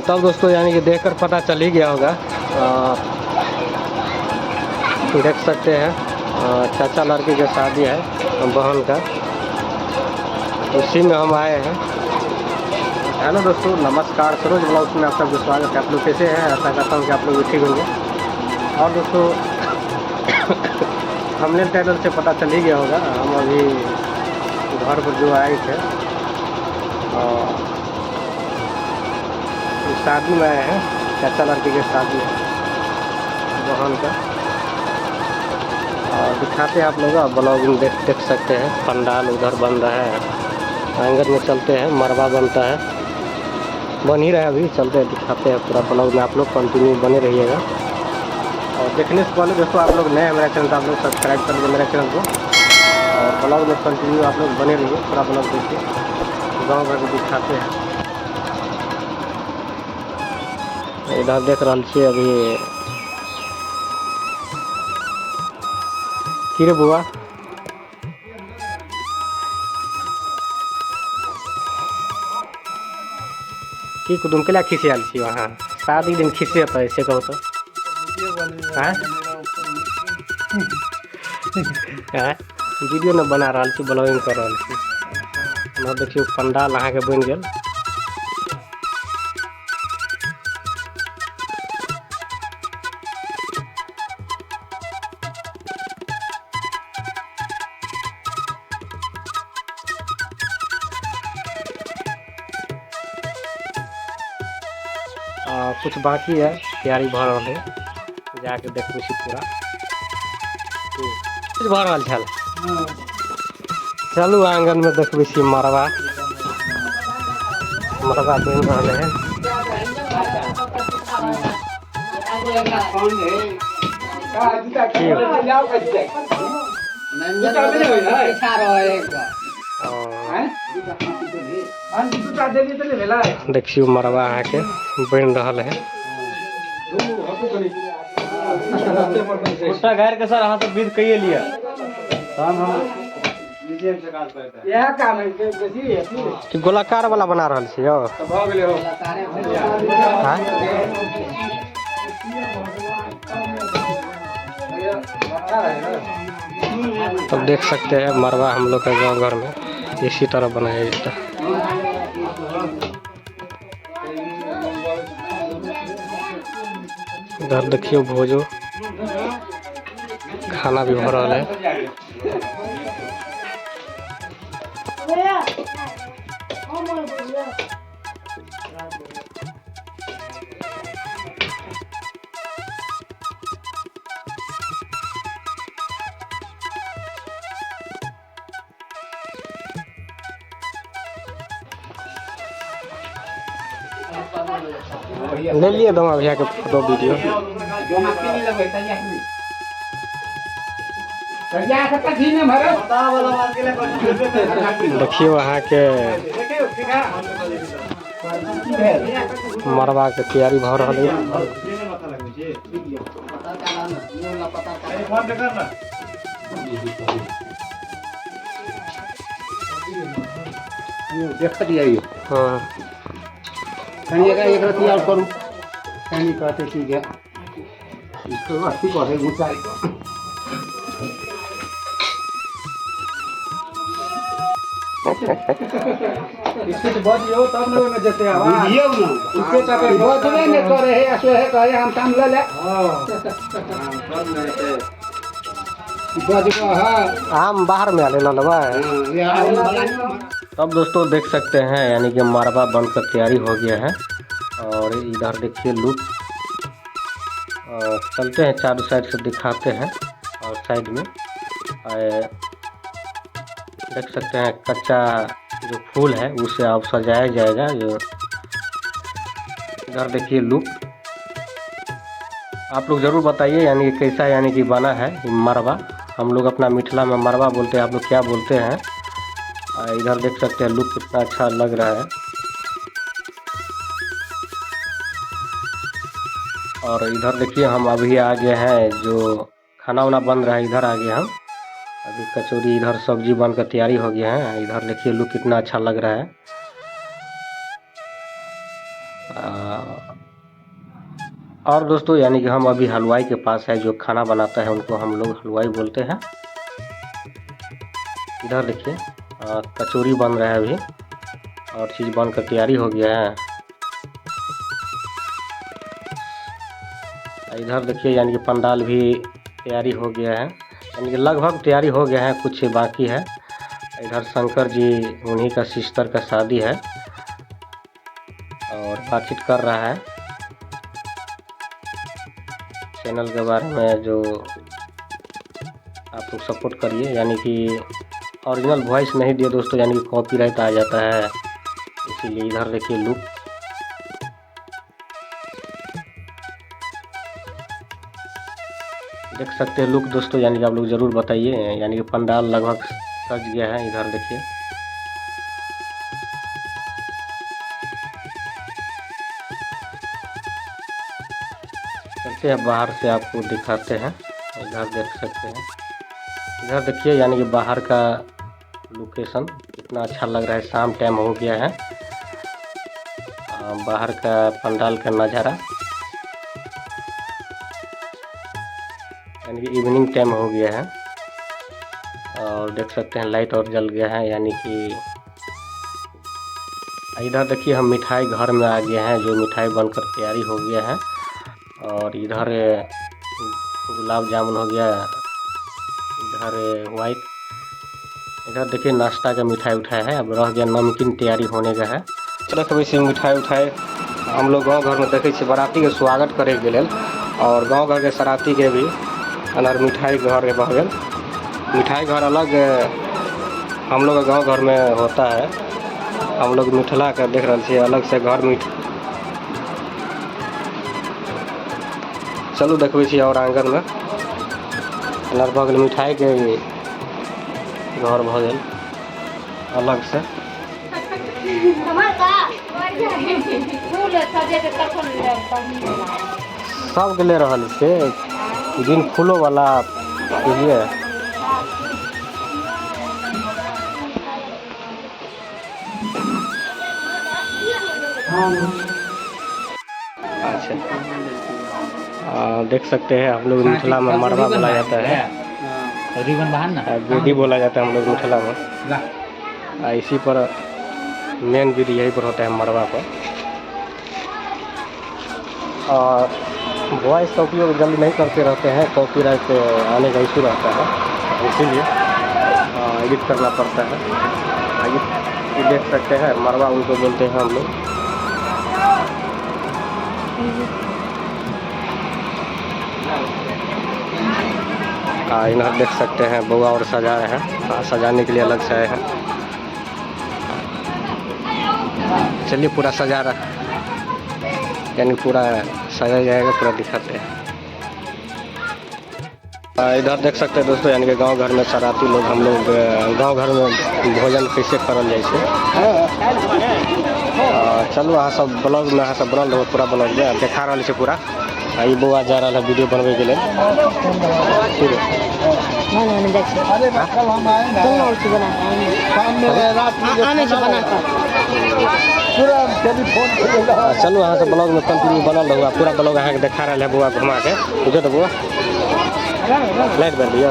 तब दोस्तों यानी कि देखकर पता चल ही गया होगा। देख सकते हैं चाचा लड़की की शादी है बहन का, उसी में हम आए हैं। हेलो दोस्तों, नमस्कार। सरोज ब्लॉग्स में आप सबका स्वागत है। आप लोग कैसे हैं? आशा करता हूँ कि आप लोग भी ठीक होंगे। और दोस्तों हमने टाइटल से पता चल ही गया होगा, हम अभी घर पर जो आए थे शादी में आए हैं। चाचा लड़की की शादी है बहन का, और दिखाते हैं आप लोग। ब्लॉग में देख सकते हैं पंडाल उधर बन रहा है, आंगन में चलते हैं, मरबा बनता है, बन ही रहा है अभी। चलते हैं, दिखाते हैं पूरा ब्लॉग में। आप लोग कंटिन्यू बने रहिएगा। और देखने से पहले दोस्तों, आप लोग नए हैं मेरा चैनल तो आप लोग सब्सक्राइब कर लीजिए मेरे चैनल को, और ब्लॉग में कंटिन्यू आप लोग बने रहिए। पूरा ब्लॉग देखिए, गाँव भर को दिखाते हैं। इधर देख रहा छे अभी की रे बुआ की कुटुम के लिए खिसियाल छी वहाँ शादी दिन खिसे तो ऐसे कहो तो वीडियो न बना रहा छी, ब्लॉगिंग कर रहा छी। देखियो पंडाल अहाँ के बन गेल। कुछ बाकी है, तैयारी भ रहा है, जाके देखबे छी पूरा कुछ भ रहा छल। चलू आंगन में देखबे छी मरबा बन रहा है। देखियो मरबा अहाँ के बन रहा है। घर के सर अहाँ तो विध कइए लिया कि गोलाकार वाला बना रहा छी यो तो देख सकते हैं मरबा हम लोग के गाँव घर में इसी तरह बनाया जाता है। इधर देखियो भोजो खाना भी हो रहा है। ले लिए दोनों भैया के फोटो वीडियो। देखियो अहाँ के मरबा के तैयारी भ रहा है। हाँ एक रति और करूँ कहते ठीक है इसको अच्छी करे ऊंचाई इसके तो बजियो तब लोग न जते आवाज बुझियो न इसके तक बजबे न करे है ऐसे है कहे हम काम ले ले हां सब न है बजबो हां हम बाहर में आले न लेबा। तब दोस्तों देख सकते हैं यानी कि मरबा बनकर तैयारी हो गया है। और इधर देखिए लुक, चलते हैं चारों साइड से दिखाते हैं। और साइड में देख सकते हैं कच्चा जो फूल है उसे अब सजाया जाएगा। जो इधर देखिए लुक, आप लोग जरूर बताइए यानी कि कैसा यानी कि बना है मरबा। हम लोग अपना मिथिला में मरबा बोलते हैं, आप लोग क्या बोलते हैं? इधर देख सकते हैं लुक कितना अच्छा लग रहा है। और इधर देखिए हम अभी आ गए हैं, जो खाना वाना बन रहा है इधर आ गए हम। अभी कचौरी इधर सब्जी बनकर तैयारी हो गया है। इधर देखिए लुक कितना अच्छा लग रहा है। और दोस्तों यानी कि हम अभी हलवाई के पास है, जो खाना बनाता है उनको हम लोग हलवाई बोलते हैं। इधर देखिए कचौरी बन रहा है अभी, और चीज़ बनकर तैयारी हो गया है। इधर देखिए यानी कि पंडाल भी तैयारी हो गया है, यानी कि लगभग तैयारी हो गया है, कुछ बाकी है। इधर शंकर जी उन्हीं का सिस्टर का शादी है और बातचीत कर रहा है चैनल के बारे में, जो आप लोग सपोर्ट करिए। यानी कि ओरिजिनल वॉइस नहीं दिए दोस्तों, यानी कि कॉपीराइट आ जाता है, इसीलिए। इधर देखिए लुक, देख सकते हैं लुक दोस्तों, यानी कि आप लोग ज़रूर बताइए। यानी कि पंडाल लगभग सज गया है। इधर देखिए चलते हैं बाहर से, आपको दिखाते हैं। इधर देख सकते हैं, इधर देखिए यानी कि बाहर का लोकेशन कितना अच्छा लग रहा है। शाम टाइम हो गया है, बाहर का पंडाल का नज़ारा, यानी कि इवनिंग टाइम हो गया है। और देख सकते हैं लाइट और जल गया है। यानी कि इधर देखिए हम मिठाई घर में आ गए हैं, जो मिठाई बनकर तैयारी हो गया है। और इधर गुलाब जामुन हो गया, इधर वाइट, इधर देखिए नाश्ता का मिठाई उठाया है। अब रह गया नमकीन तैयारी होने का है। रखबै से मिठाई उठाए हम लोग गाँव घर में देखे छे बाराती के स्वागत करे के लेल, और गाँव घर के सराती के भी अनार मिठाई घर के बह गए। मिठाई घर अलग हम लोग गाँव घर में होता है, हम लोग मिथिला के देख रहे छे अलग से घर मीठ। चलू देखबै छी और आंगन में अनार बगल मिठाई के घर भ गेल अलग से। सब के ले रहल से दिन फूलो वाला बुझलिए। अच्छा देख सकते हैं हम लोग मिथिला में मरवा बोला जाता है, बेदी बोला जाता है हम लोग मिथिला में। इसी पर मेन विधि यही पर होता है मरवा पर। और वॉइस का उपयोग जल्दी नहीं करते रहते हैं, कॉपीराइट आने का इशू रहता है, इसीलिए एडिट करना पड़ता है। ये देख सकते हैं मरवा उनको बोलते हैं हम लोग। इन्हें देख सकते हैं बउआ और सजा रहे हैं, सजाने के लिए अलग से आए हैं। चलिए पूरा सजा रहा, यानी पूरा सजा जाएगा, पूरा दिखाते हैं। इधर देख सकते हैं दोस्तों, यानी कि गांव घर में सराती लोग हम लोग गांव घर में भोजन कैसे करल जाए छे। चलू अहाँ सब ब्लॉग में अहाँ सब बनल रहो, पूरा ब्लॉग में देखा रहा है पूरा। ये बुआ जा रहा है वीडियो बनवे के लिए। चलू अहाँ सब ब्लॉग में कंटिन्यू बनल रहो, पूरा ब्लॉग अहाँ के देखा रहा है बुआ घुमा के। बुझे तो बुआ लाइट बन दिया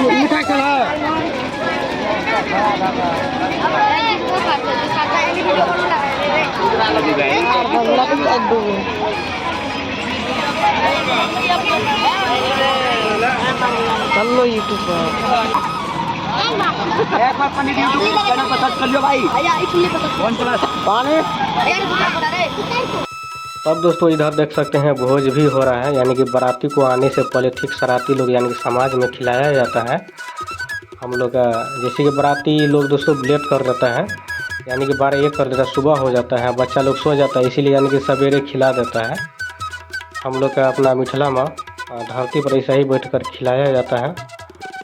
मीठा चला। चलो यूट्यूब पर एक बार पंडित यूट्यूब चैनल पर सर्च कर लियो भाई, पानी। अब दोस्तों इधर देख सकते हैं भोज भी हो रहा है, यानी कि बाराती को आने से पहले ठीक सराती लोग यानी कि समाज में खिलाया जाता है। हम लोग का जैसे कि बाराती लोग दोस्तों लेट कर देता है, यानी कि 12-1 कर देता है, सुबह हो जाता है, बच्चा लोग सो जाता है, इसीलिए यानी कि सवेरे खिला देता है। हम लोग का अपना मिथिला में धरती पर ऐसा ही बैठकर खिलाया जाता है,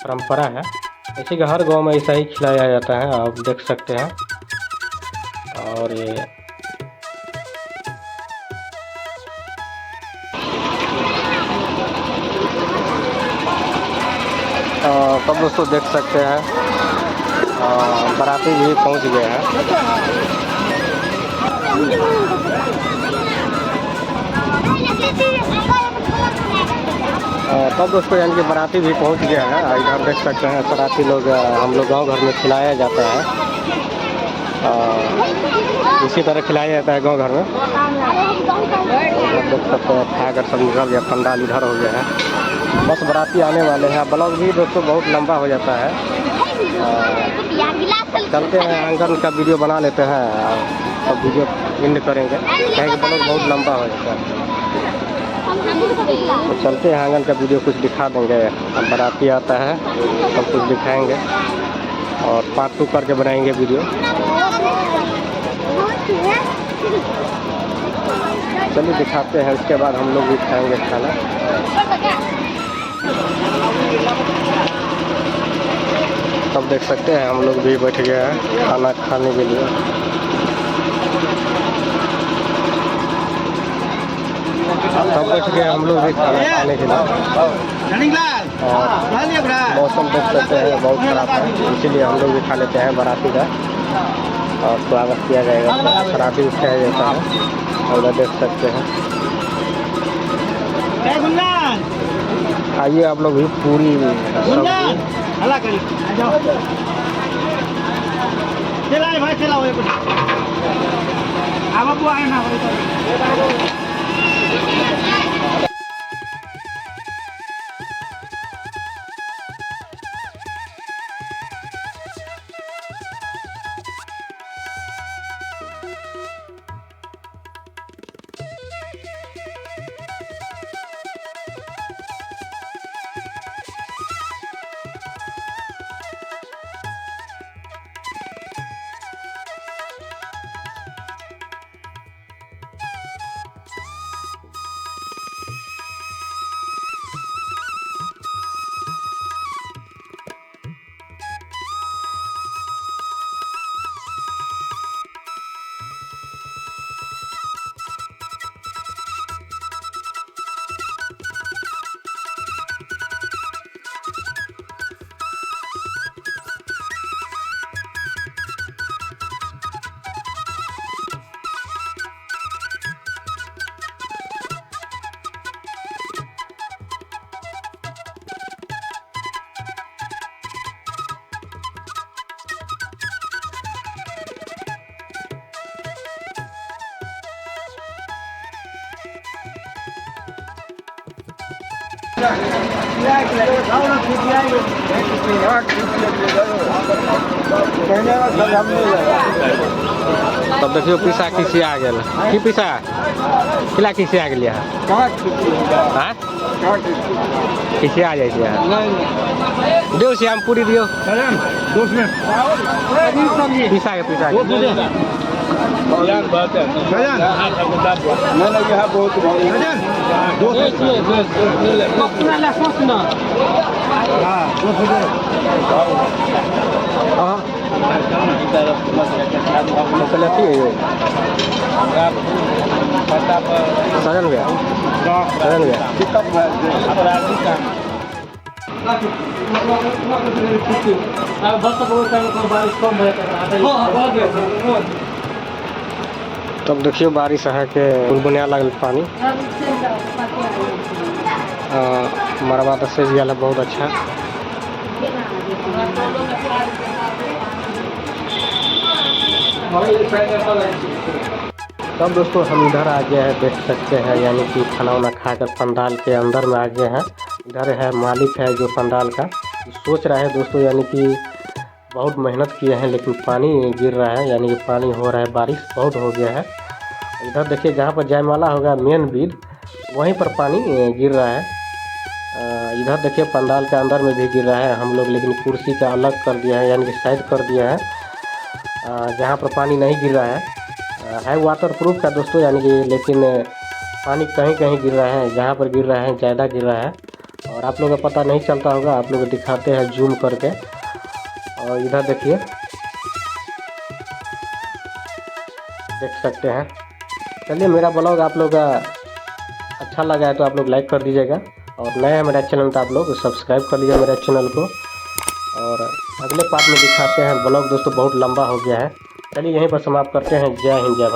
परंपरा है। ऐसे कि हर गांव में ऐसा ही खिलाया जाता है, आप देख सकते हैं। और ये तब दोस्तों देख सकते हैं बाराती भी पहुंच गए हैं। तब दोस्तों यानी कि बाराती भी पहुंच गया है। इधर देख सकते हैं बाराती लोग हम लोग गांव घर में खिलाया जाता है, इसी तरह खिलाया जाता है गांव घर में। देख सकते हैं खाकर सब निकल गया, पंडाल इधर हो गया है, बस बाराती आने वाले हैं। ब्लॉग भी दोस्तों बहुत लंबा हो जाता है, चलते हैं आंगन का वीडियो बना लेते हैं, अब वीडियो एंड करेंगे कहेंगे ब्लॉग बहुत लंबा हो जाता है। तो चलते हैं आंगन का वीडियो कुछ दिखा देंगे, अब बाराती आता है सब कुछ दिखाएंगे और पार्ट 2 करके बनाएंगे वीडियो। चलिए दिखाते हैं, उसके बाद हम लोग भी खाएंगे खाना। तब देख सकते हैं हम लोग भी बैठ गए हैं खाना खाने के लिए। तब बैठ गए हम लोग भी खाना खाने के लिए। और मौसम देख सकते हैं बहुत खराब है, इसीलिए हम लोग भी खा लेते हैं बाराती का और स्वागत किया जाएगा, शराबी उठाया जाता है। और देख सकते हैं, आइए आप लोग भी पूरी तब देखियो पीसा किसी आ गया कि पीसा किला किसी आ गया किसी आ जाए दियो श्याम पूरी दियो पीसा के पीसा सजन गया तब देखियो बारिश है के बुनिया लगल पानी मरवा तो सेज गया बहुत अच्छा। तब दोस्तों हम इधर आ गए हैं, देख सकते हैं यानी कि खाना वाना खाकर पंडाल के अंदर में आ गए हैं। इधर है मालिक है जो पंडाल का, सोच रहा है दोस्तों यानी कि बहुत मेहनत किए हैं लेकिन पानी गिर रहा है, यानी कि पानी हो रहा है, बारिश बहुत हो गया है। इधर देखिए जहाँ पर जयमाला होगा मेन बीड वहीं पर पानी गिर रहा है। इधर देखिए पंडाल के अंदर में भी गिर रहा है, हम लोग लेकिन कुर्सी का अलग कर दिया है यानी कि साइड कर दिया है जहाँ पर पानी नहीं गिर रहा है वाटर प्रूफ का दोस्तों, यानी कि लेकिन पानी कहीं कहीं गिर रहा है, जहाँ पर गिर रहा है ज़्यादा गिर रहा है और आप लोग को पता नहीं चलता होगा, आप लोग दिखाते हैं जूम करके। और इधर देखिए देख सकते हैं। चलिए मेरा ब्लॉग आप लोग का अच्छा लगा है तो आप लोग लाइक कर दीजिएगा और नए हैं मेरा चैनल तो आप लोग सब्सक्राइब कर लीजिए मेरे चैनल को। और अगले पार्ट में दिखाते हैं। ब्लॉग दोस्तों बहुत लंबा हो गया है, चलिए यहीं पर समाप्त करते हैं। जय हिंद जय भारत।